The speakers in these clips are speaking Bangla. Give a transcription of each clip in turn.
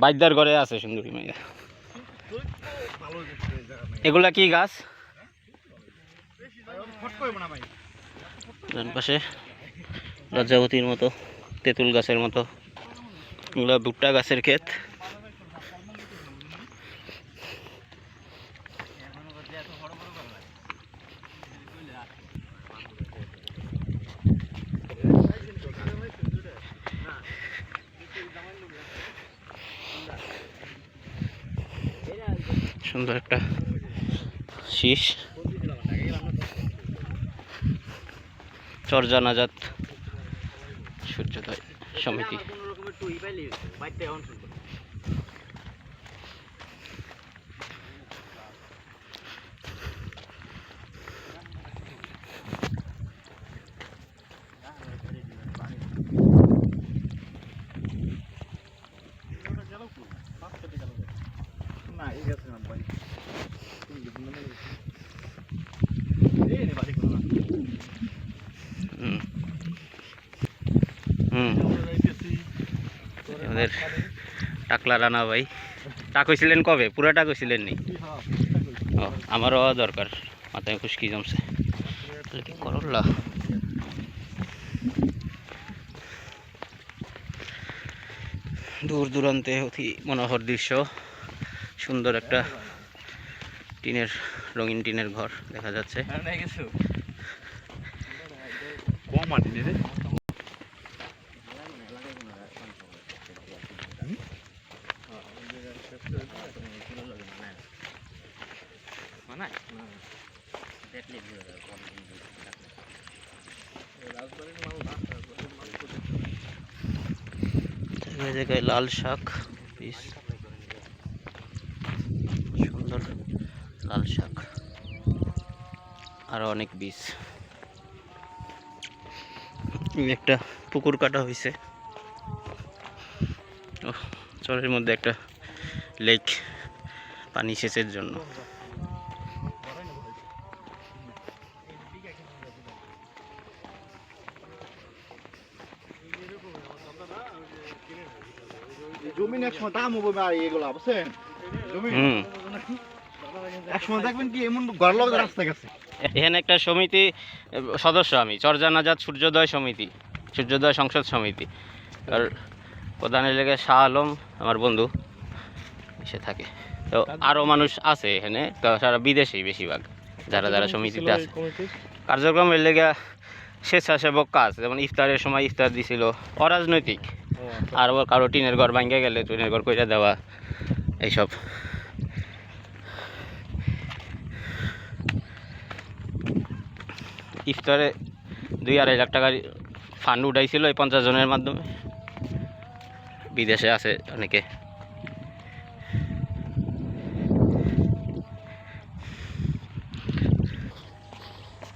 বাইদার ঘরে আছে সুন্দরী মাইয়া। এগুলা কি গাছ? ডান পাশে লজ্জাবতীর মতো, তেঁতুল গাছের মতো, এগুলা ভুট্টা গাছের ক্ষেত। সুন্দর একটা শীষ, চরজানাজাত সূর্যোদয় সমিতি। আমাদের টাকলা রানা ভাই। টাক হয়েছিলেন কবে? পুরা টাক হয়েছিলেন নি? ও, আমারও দরকার, মাথায় খুশকি জমছে। কি করলা, দূর দূরান্তে অতি মনোহর দৃশ্য। সুন্দর একটা টিনের, রঙিন টিনের ঘর দেখা যাচ্ছে। জায়গায় লাল শাক পিস, সুন্দর লাল শাক, আরো অনেক বীজ। একটা পুকুর কাটা হয়েছে, চরের মধ্যে একটা লেক পানি সেচের জন্য। জমিন একসময় দাম হবে আর এগুলা বুঝছেন, জমি একসময় দেখবেন কি এমন ঘর লগে রাস্তা গেছে। এখানে একটা সমিতি সদস্য আমি, চরজানাজাত সূর্যোদয় সমিতি, সূর্যোদয় সংসদ সমিতি। আর প্রধান এলাকায় শাহ আলম আমার বন্ধু এসে থাকে। তো আরও মানুষ আছে এখানে, তো সারা বিদেশি বেশিরভাগ যারা যারা সমিতিতে আছে। কার্যক্রম এর লেগে স্বেচ্ছাসেবক কাজ, যেমন ইফতারের সময় ইফতার দিছিল, অরাজনৈতিক। আর কারো টিনের ঘর ভাঙ্গে গেলে টিনের ঘর কইরা দেওয়া, এইসব। ইফতারে 2-2.5 লাখ টাকার ফান্ড উঠাইছিল এই 50 জনের মাধ্যমে। বিদেশে আছে অনেকে।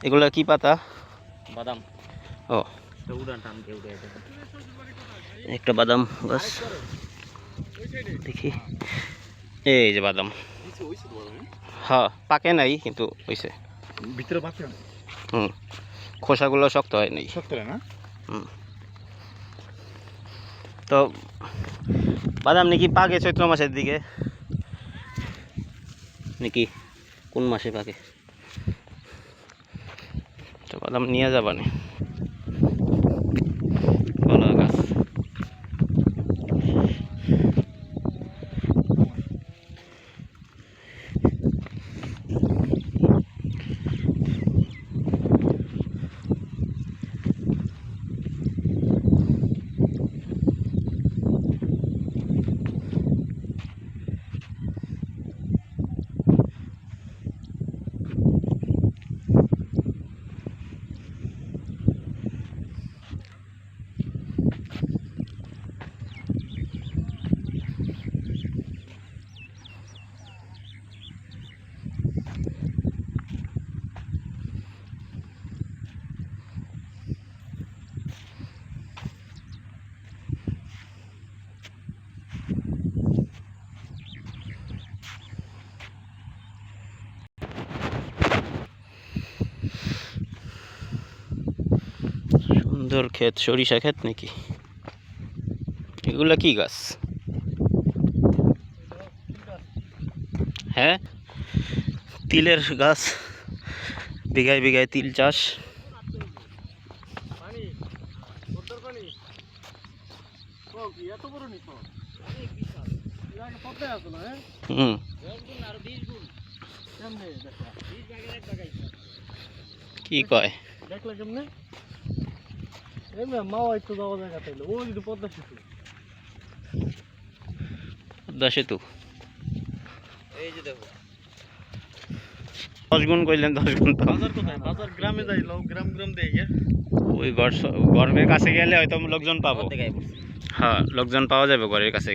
এগুলা কি পাতা? বাদাম। ও, একটা বাদাম গাছ দেখি, এই যে বাদাম। হ্যাঁ, পাকে নাই কিন্তু হইছে ভিতরে পাচ্ছে। খোসাগুলো শক্ত হয় নাই। শক্ত না? তো বাদাম নাকি পাকে চৈত্র মাসের দিকে, নাকি কোন মাসে পাকে? তো বাদাম নিয়ে যাবানি, কলা গাছ। সুন্দর ক্ষেত, সরিষা ক্ষেত নাকি? এগুলা কি গাছ? হ্যাঁ, তিলের গাছ, বিঘায় বিঘায় তিল চাষ। এত বড় নিছ পদ্মায় আছে না? হ্যাঁ হুম, কেমনে কি কয়? দেখলা কেমনে? এমনি মাওয়া একটু যাওয়া জায়গা তাইলে ওই কিন্তু পদ্মা সেতু। পদ্মা সেতু এই যে দেখো, 10 গুণ কইলেন 10 গুণ তো। বাজার কোথায়? বাজার গ্রামে যাইলো, গ্রাম গ্রাম দিয়ে গিয়ে ওই ঘরের কাছে গেলে হয়তো লোকজন পাবো। হ্যাঁ, লোকজন পাওয়া যাবে ঘরের কাছে।